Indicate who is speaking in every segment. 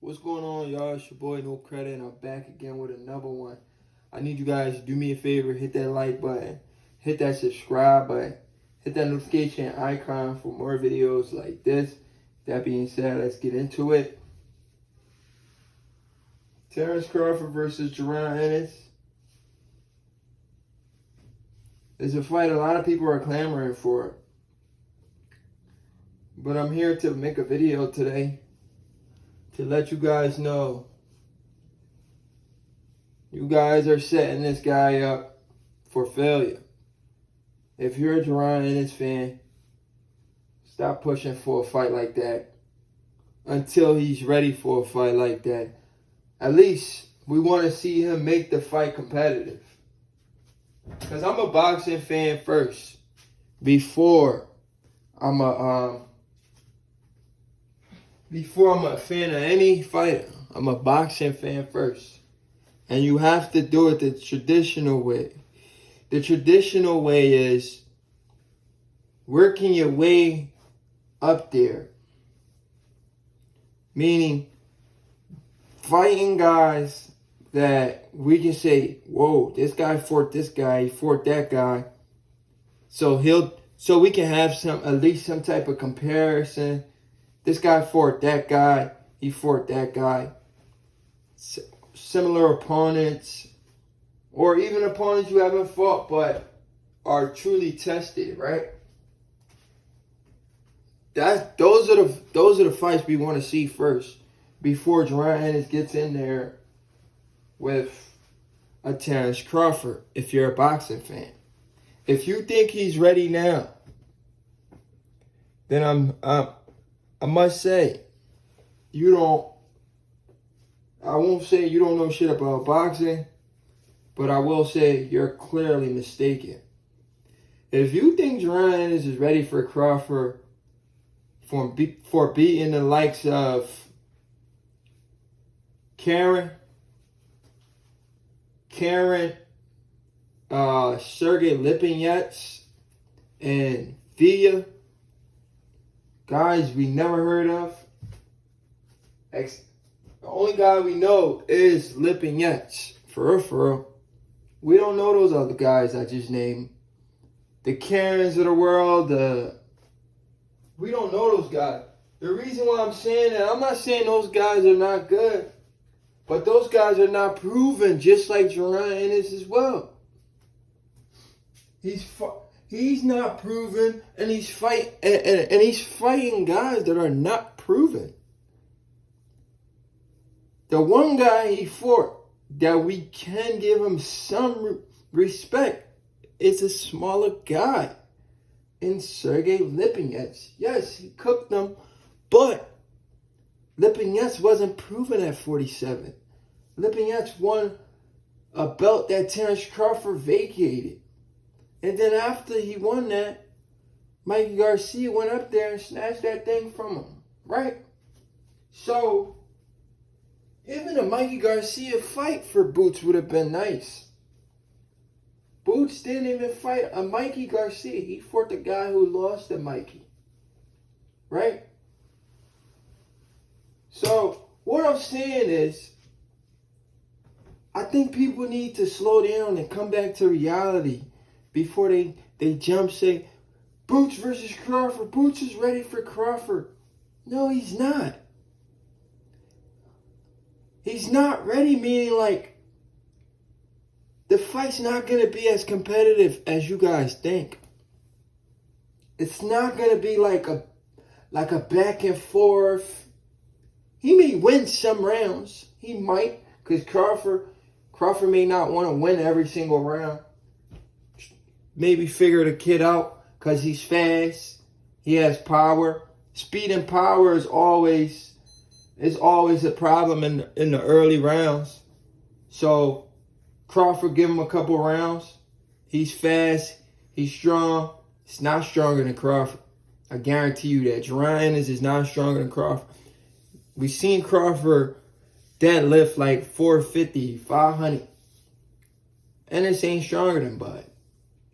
Speaker 1: What's going on, y'all? It's your boy No Credit, and I'm back again with another one. I need you guys to do me a favor, hit that like button, hit that subscribe button, hit that notification icon for more videos like this. That being said, let's get into it. Terence Crawford versus Jaron Ennis. It's a fight a lot of people are clamoring for. But I'm here to make a video today to let you guys know you guys are setting this guy up for failure. If you're a Jaron Ennis fan, stop pushing for a fight like that until he's ready for a fight like that. At least we want to see him make the fight competitive. Because I'm a boxing fan first before I'm a fan of any fighter. I'm a boxing fan first. And you have to do it the traditional way. The traditional way is working your way up there. Meaning fighting guys that we can say, whoa, this guy fought this guy, he fought that guy. So we can have at least some type of comparison. This guy fought that guy. He fought that guy. Similar opponents. Or even opponents you haven't fought but are truly tested, right? Those are the fights we want to see first. Before Jaron Ennis gets in there with a Terence Crawford, if you're a boxing fan. If you think he's ready now, then I must say, I won't say you don't know shit about boxing, but I will say you're clearly mistaken. If you think Jaron Ennis is ready for Crawford for beating the likes of Sergey Lipinets and Villa, guys we never heard of. The only guy we know is Lipinets. For real. We don't know those other guys I just named. The Karens of the world, we don't know those guys. The reason why I'm saying that, I'm not saying those guys are not good, but those guys are not proven, just like Jaron Ennis as well. He's not proven, and he's fighting guys that are not proven. The one guy he fought that we can give him some respect is a smaller guy in Sergey Lipinets. Yes, he cooked them, but Lipinets wasn't proven at 47. Lipinets won a belt that Terence Crawford vacated. And then after he won that, Mikey Garcia went up there and snatched that thing from him, right? So even a Mikey Garcia fight for Boots would have been nice. Boots didn't even fight a Mikey Garcia. He fought the guy who lost to Mikey. Right? So, what I'm saying is, I think people need to slow down and come back to reality before they jump say, Boots versus Crawford. Boots is ready for Crawford. No, he's not. He's not ready, meaning like the fight's not going to be as competitive as you guys think. It's not going to be like a back and forth. He may win some rounds. He might, because Crawford may not want to win every single round. Maybe figure the kid out because he's fast. He has power. Speed and power is always a problem in the early rounds. So Crawford give him a couple rounds. He's fast. He's strong. It's not stronger than Crawford. I guarantee you that. Jaron Ennis is not stronger than Crawford. We seen Crawford deadlift like 450, 500. Ennis ain't stronger than Bud.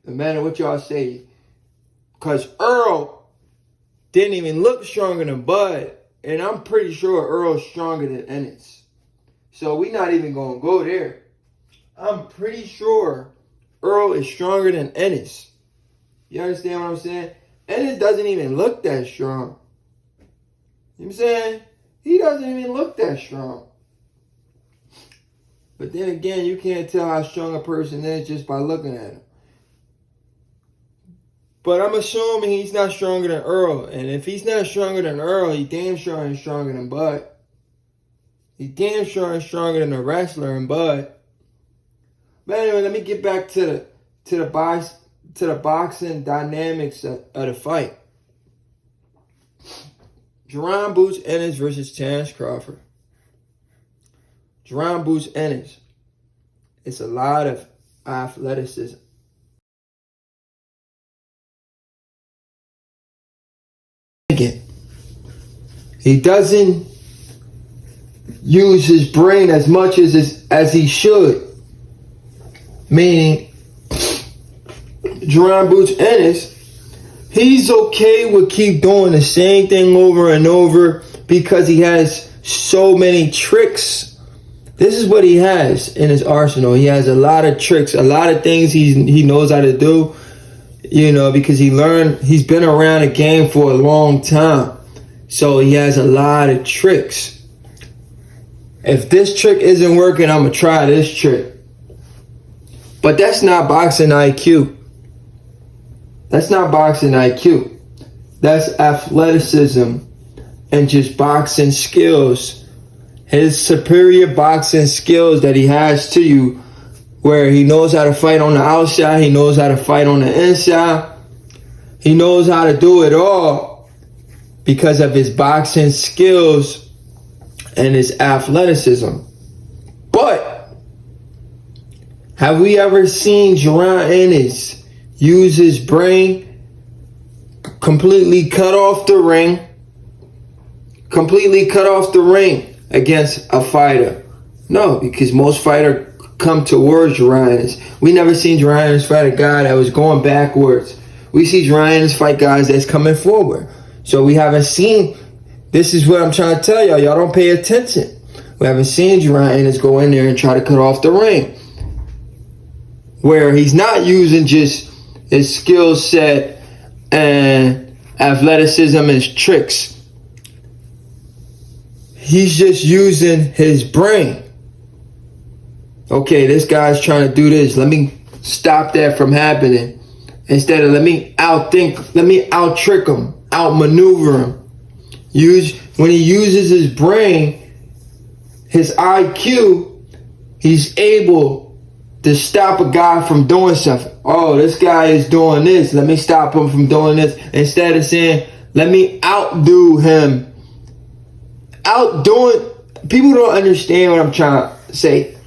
Speaker 1: No matter what y'all say. Because Earl didn't even look stronger than Bud And I'm pretty sure Earl's stronger than Ennis. So we're not even going to go there. I'm pretty sure Earl is stronger than Ennis. You understand what I'm saying? Ennis doesn't even look that strong. You know what I'm saying? He doesn't even look that strong. But then again, you can't tell how strong a person is just by looking at him. But I'm assuming he's not stronger than Earl. And if he's not stronger than Earl, he damn sure ain't stronger than Bud. He damn sure ain't stronger than a wrestler in Bud. But anyway, let me get back to the boxing dynamics of the fight. Jaron Boots Ennis versus Terence Crawford. Jaron Boots Ennis. It's a lot of athleticism. He doesn't use his brain as much as he should. Meaning, Jaron Boots Ennis, he's okay with keep doing the same thing over and over because he has so many tricks. This is what he has in his arsenal. He has a lot of tricks, a lot of things he knows how to do, you know, because he's been around the game for a long time. So he has a lot of tricks. If this trick isn't working, I'm going to try this trick. But that's not boxing IQ. That's not boxing IQ. That's athleticism and just boxing skills. His superior boxing skills that he has to you, where he knows how to fight on the outside, he knows how to fight on the inside. He knows how to do it all because of his boxing skills and his athleticism. But have we ever seen Jaron Ennis use his brain, completely cut off the ring against a fighter? No, because most fighters come towards Jaron Ennis. We never seen Jaron Ennis fight a guy that was going backwards. We see Jaron Ennis fight guys that's coming forward. So we haven't seen, this is what I'm trying to tell y'all. Y'all don't pay attention. We haven't seen Jaron Ennis go in there and try to cut off the ring, where he's not using just his skill set and athleticism and tricks. He's just using his brain. Okay, this guy's trying to do this. Let me stop that from happening. Instead of let me out-trick him, outmaneuver him. When he uses his brain, his IQ, he's able to stop a guy from doing something. Oh, this guy is doing this. Let me stop him from doing this. Instead of saying, let me outdo him. People don't understand what I'm trying to say.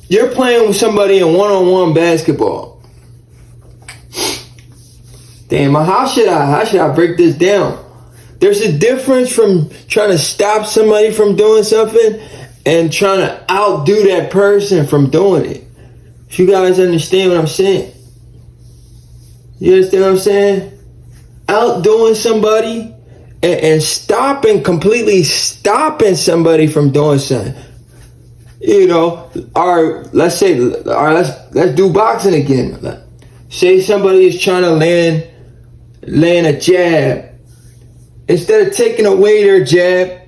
Speaker 1: You're playing with somebody in one-on-one basketball. Damn, how should I break this down? There's a difference from trying to stop somebody from doing something and trying to outdo that person from doing it. If you guys understand what I'm saying. You understand what I'm saying? Outdoing somebody and completely stopping somebody from doing something. You know, let's do boxing again. Say somebody is trying to land a jab. Instead of taking away their jab,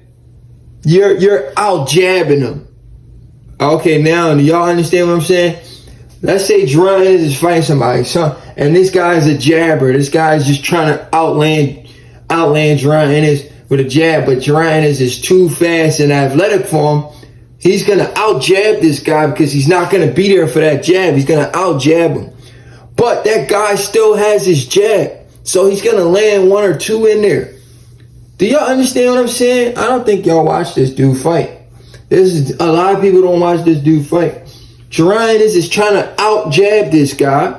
Speaker 1: you're out jabbing them. Okay, now do y'all understand what I'm saying? Let's say Jaron Ennis is fighting somebody, and this guy's a jabber. This guy's just trying to outland Jaron Ennis with a jab, but Jaron Ennis is too fast and athletic for him. He's gonna out jab this guy because he's not gonna be there for that jab. He's gonna out jab him, but that guy still has his jab, so he's gonna land one or two in there. Do y'all understand what I'm saying? I don't think y'all watch this dude fight. A lot of people don't watch this dude fight. Jaron Ennis is trying to out jab this guy,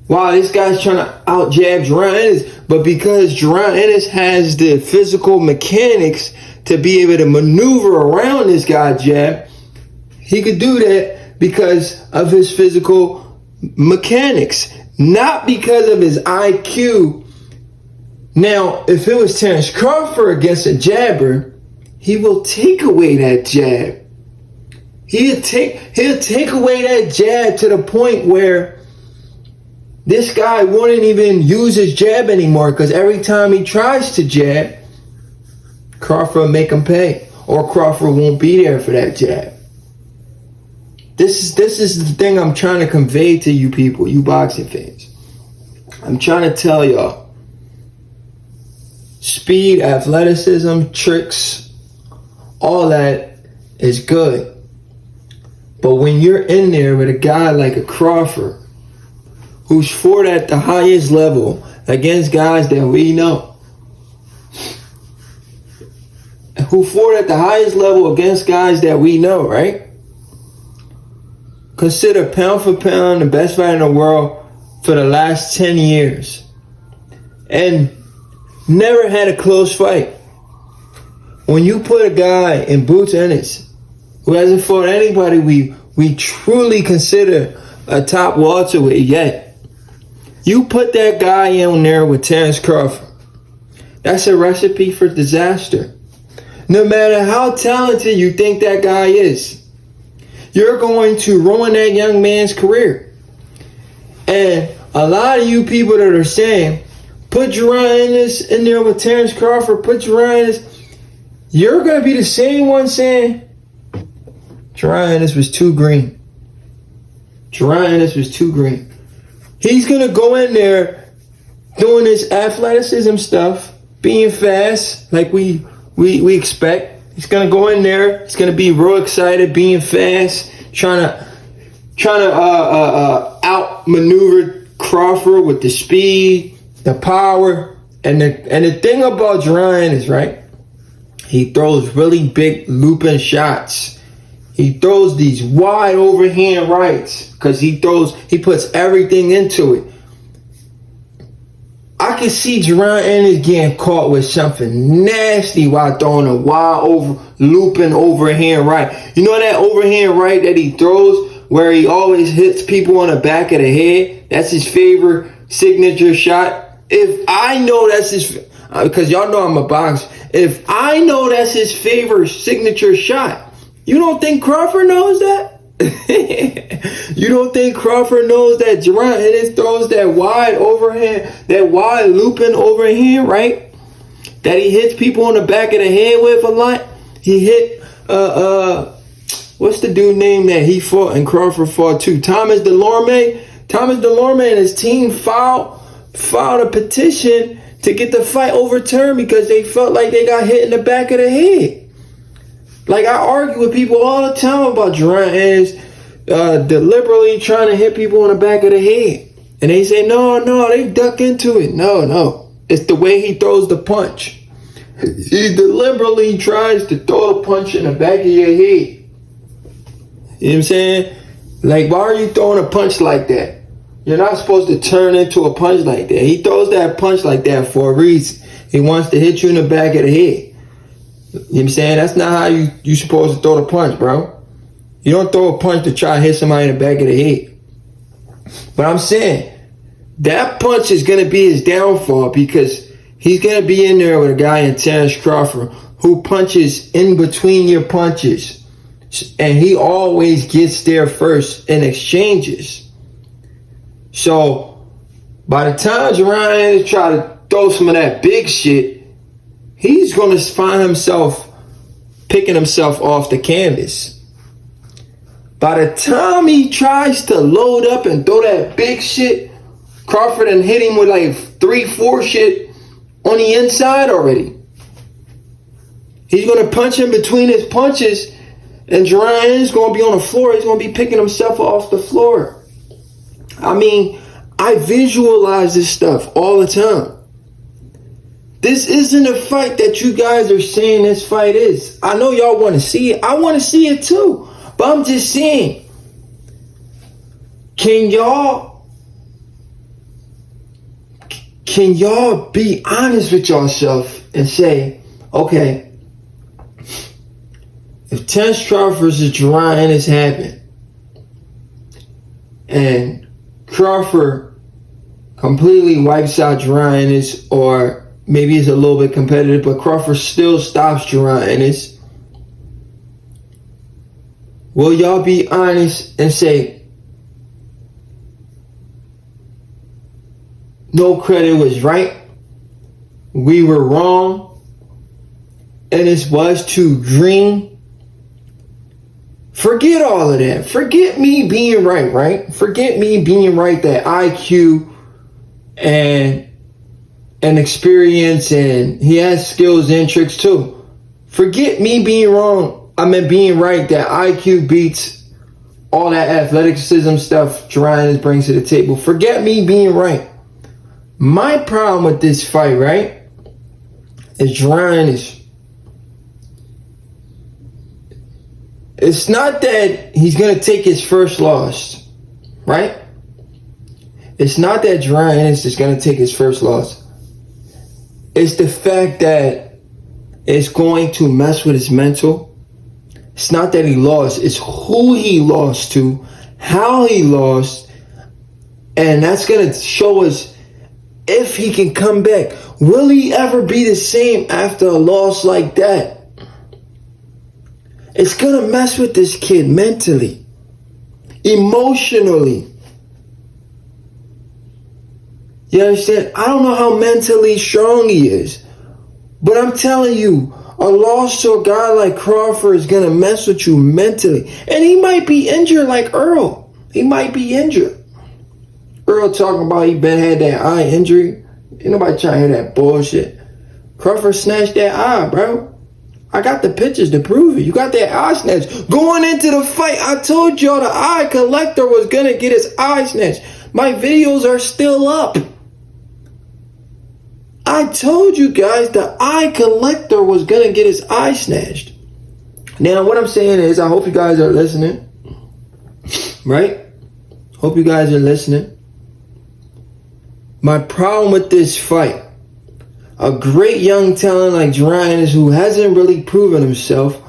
Speaker 1: while this guy's trying to out jab Jaron Ennis. But because Jaron Ennis has the physical mechanics to be able to maneuver around this guy's jab, he could do that because of his physical mechanics, not because of his IQ. Now, if it was Terence Crawford against a jabber, he will take away that jab. He'll take away that jab to the point where this guy wouldn't even use his jab anymore, because every time he tries to jab, Crawford will make him pay, or Crawford won't be there for that jab. This is the thing I'm trying to convey to you people, you boxing fans. I'm trying to tell y'all, speed, athleticism, tricks, all that is good. But when you're in there with a guy like a Crawford, who's fought at the highest level against guys that we know, who fought at the highest level against guys that we know, right? Considered pound for pound the best fighter in the world for the last 10 years. And never had a close fight. When you put a guy in Boots Ennis, who hasn't fought anybody we truly consider a top welterweight yet, you put that guy in there with Terence Crawford, that's a recipe for disaster. No matter how talented you think that guy is, you're going to ruin that young man's career. And a lot of you people that are saying, put Jaron Ennis in there with Terence Crawford, put Jaron Ennis, you're going to be the same one saying, Jaron Ennis was too green. Jaron Ennis was too green. He's going to go in there doing his athleticism stuff, being fast like we expect. He's going to go in there. He's going to be real excited, being fast, trying to outmaneuver Crawford with the speed, the power, and the thing about Jaron is, right, he throws really big looping shots. He throws these wide overhand rights because he puts everything into it. I can see Jaron Ennis getting caught with something nasty while throwing a wide looping overhand right. You know that overhand right that he throws where he always hits people on the back of the head? That's his favorite signature shot. If I know that's his, because y'all know I'm a boxer, if I know that's his favorite signature shot, you don't think Crawford knows that? You don't think Crawford knows that Jaron Ennis throws that wide overhand, that wide looping overhand, right? That he hits people on the back of the head with a lot? He hit, what's the dude name that he fought and Crawford fought too? Thomas Delorme. Thomas Delorme and his team filed a petition to get the fight overturned because they felt like they got hit in the back of the head. Like, I argue with people all the time about Jaron Ennis deliberately trying to hit people on the back of the head. And they say, no, they duck into it. No. It's the way he throws the punch. He deliberately tries to throw a punch in the back of your head. You know what I'm saying? Like, why are you throwing a punch like that? You're not supposed to turn into a punch like that. He throws that punch like that for a reason. He wants to hit you in the back of the head. You know what I'm saying? That's not how you supposed to throw the punch, bro. You don't throw a punch to try to hit somebody in the back of the head. But I'm saying, that punch is going to be his downfall because he's going to be in there with a guy in Terence Crawford who punches in between your punches. And he always gets there first in exchanges. So, by the time Jaron Ennis try to throw some of that big shit, he's going to find himself picking himself off the canvas. By the time he tries to load up and throw that big shit, Crawford and hit him with like 3-4 shit on the inside already. He's going to punch him between his punches, and Jaron is going to be on the floor. He's going to be picking himself off the floor. I mean, I visualize this stuff all the time. This isn't a fight that you guys are saying this fight is. I know y'all want to see it. I want to see it too. But I'm just saying, can y'all be honest with yourself and say, okay, if Terence Crawford versus Jaron Ennis happened and Crawford completely wipes out Jaron Ennis or maybe it's a little bit competitive, but Crawford still stops Jaron Ennis. Will y'all be honest and say, no credit was right, we were wrong, Ennis was to dream? Forget all of that. Forget me being right? Forget me being right that IQ and experience, and he has skills and tricks too. Forget me being wrong. I mean being right that IQ beats all that athleticism stuff Jaron Ennis brings to the table. Forget me being right. My problem with this fight, right, is Jaron Ennis. It's not that he's going to take his first loss, right? It's not that Jaron Ennis is going to take his first loss. It's the fact that it's going to mess with his mental. It's not that he lost. It's who he lost to, how he lost. And that's going to show us if he can come back. Will he ever be the same after a loss like that? It's going to mess with this kid mentally, emotionally. You understand? I don't know how mentally strong he is, but I'm telling you, a loss to a guy like Crawford is going to mess with you mentally. And he might be injured like Earl. He might be injured. Earl talking about he had that eye injury. Ain't nobody trying to hear that bullshit. Crawford snatched that eye, bro. I got the pictures to prove it. You got that eye snatch. Going into the fight, I told y'all the eye collector was going to get his eye snatched. My videos are still up. I told you guys the eye collector was going to get his eye snatched. Now, what I'm saying is, I hope you guys are listening. Right? Hope you guys are listening. My problem with this fight, a great young talent like Jaron Ennis who hasn't really proven himself.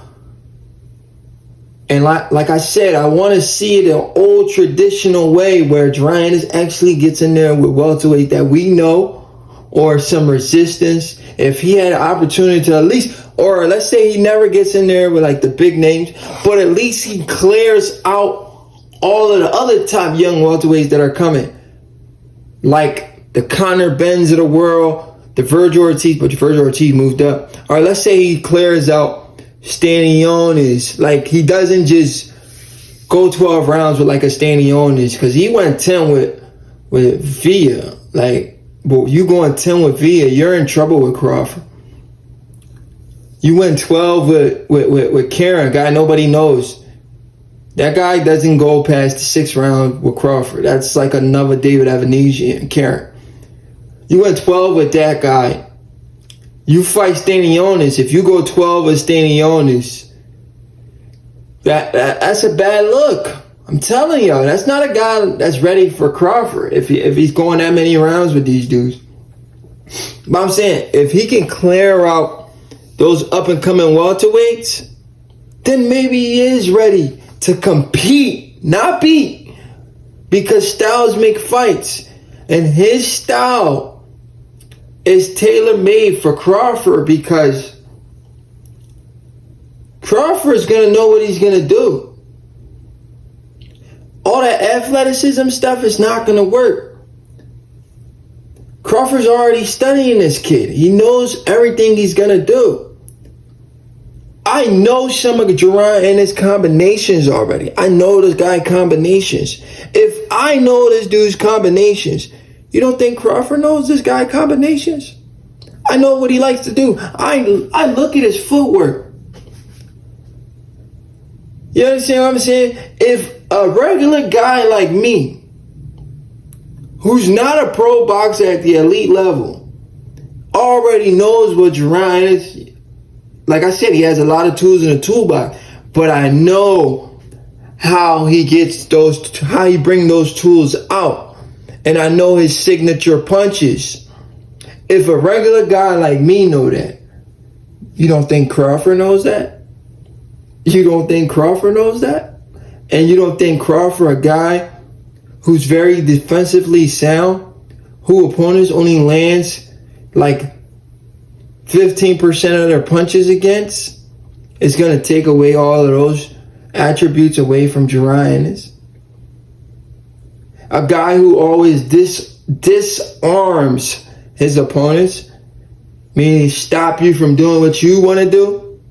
Speaker 1: And like I said, I want to see it the old traditional way where Jaron Ennis actually gets in there with welterweight that we know, or some resistance. If he had an opportunity to at least, or let's say he never gets in there with like the big names, but at least he clears out all of the other top young welterweights that are coming. Like the Conor Benns of the world, the Virgil Ortiz, but Virgil Ortiz moved up. Or let's say he clears out Stanionis. Like, he doesn't just go 12 rounds with like a Stanionis, because he went 10 with Villa. Like, but you going 10 with Villa, you're in trouble with Crawford. You went 12 with Karen, guy nobody knows. That guy doesn't go past the 6th round with Crawford. That's like another David Evanesian and Karen. You went 12 with that guy. You fight Stanionis. If you go 12 with Stanionis, that's a bad look. I'm telling y'all, that's not a guy that's ready for Crawford if he's going that many rounds with these dudes. But I'm saying, if he can clear out those up-and-coming welterweights, then maybe he is ready to compete, not beat. Because styles make fights. And his style is tailor-made for Crawford, because Crawford's going to know what he's going to do. All that athleticism stuff is not going to work. Crawford's already studying this kid. He knows everything he's going to do. I know some of Jaron Ennis combinations already. I know this guy combinations. If I know this dude's combinations, you don't think Crawford knows this guy combinations? I know what he likes to do. I look at his footwork. You understand what I'm saying? If a regular guy like me, who's not a pro boxer at the elite level, already knows what Jaron is, like I said, he has a lot of tools in the toolbox, but I know how he gets those, how he brings those tools out. And I know his signature punches. If a regular guy like me know that, you don't think Crawford knows that? You don't think Crawford knows that? And you don't think Crawford, a guy who's very defensively sound, who opponents only lands like 15% of their punches against is going to take away all of those attributes away from Jaron Ennis. A guy who always disarms his opponents, meaning stop you from doing what you want to do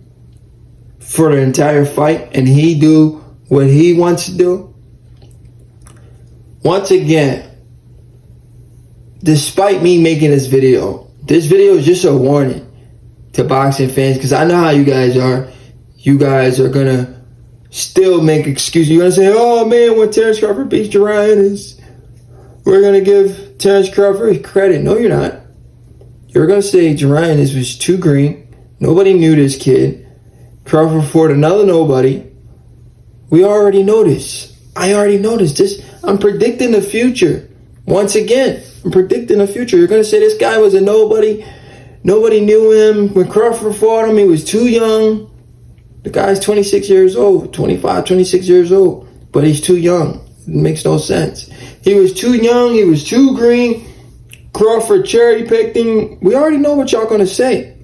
Speaker 1: for the entire fight, and he do what he wants to do. Once again, despite me making this video is just a warning to boxing fans, because I know how you guys are. You guys are going to still make excuses. You're going to say, oh man, when Terence Crawford beats Jaron Ennis, we're going to give Terence Crawford credit. No, you're not. You're going to say Jaron Ennis was too green. Nobody knew this kid. Crawford fought another nobody. We already know this. I already know this. I'm predicting the future. Once again, I'm predicting the future. You're going to say this guy was a nobody. Nobody knew him. When Crawford fought him, he was too young. The guy's 26 years old, 25, 26 years old. But he's too young. It makes no sense. He was too young. He was too green. Crawford cherry-picked him. We already know what y'all going to say.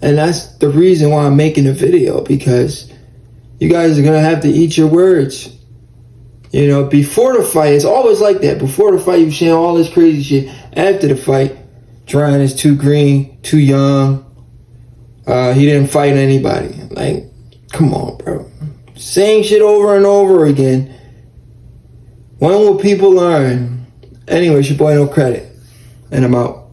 Speaker 1: And that's the reason why I'm making the video, because you guys are going to have to eat your words. You know, before the fight, it's always like that. Before the fight, you're saying all this crazy shit. After the fight, Jaron is too green, too young. He didn't fight anybody. Like, come on, bro. Saying shit over and over again. When will people learn? Anyway, it's your boy No Credit. And I'm out.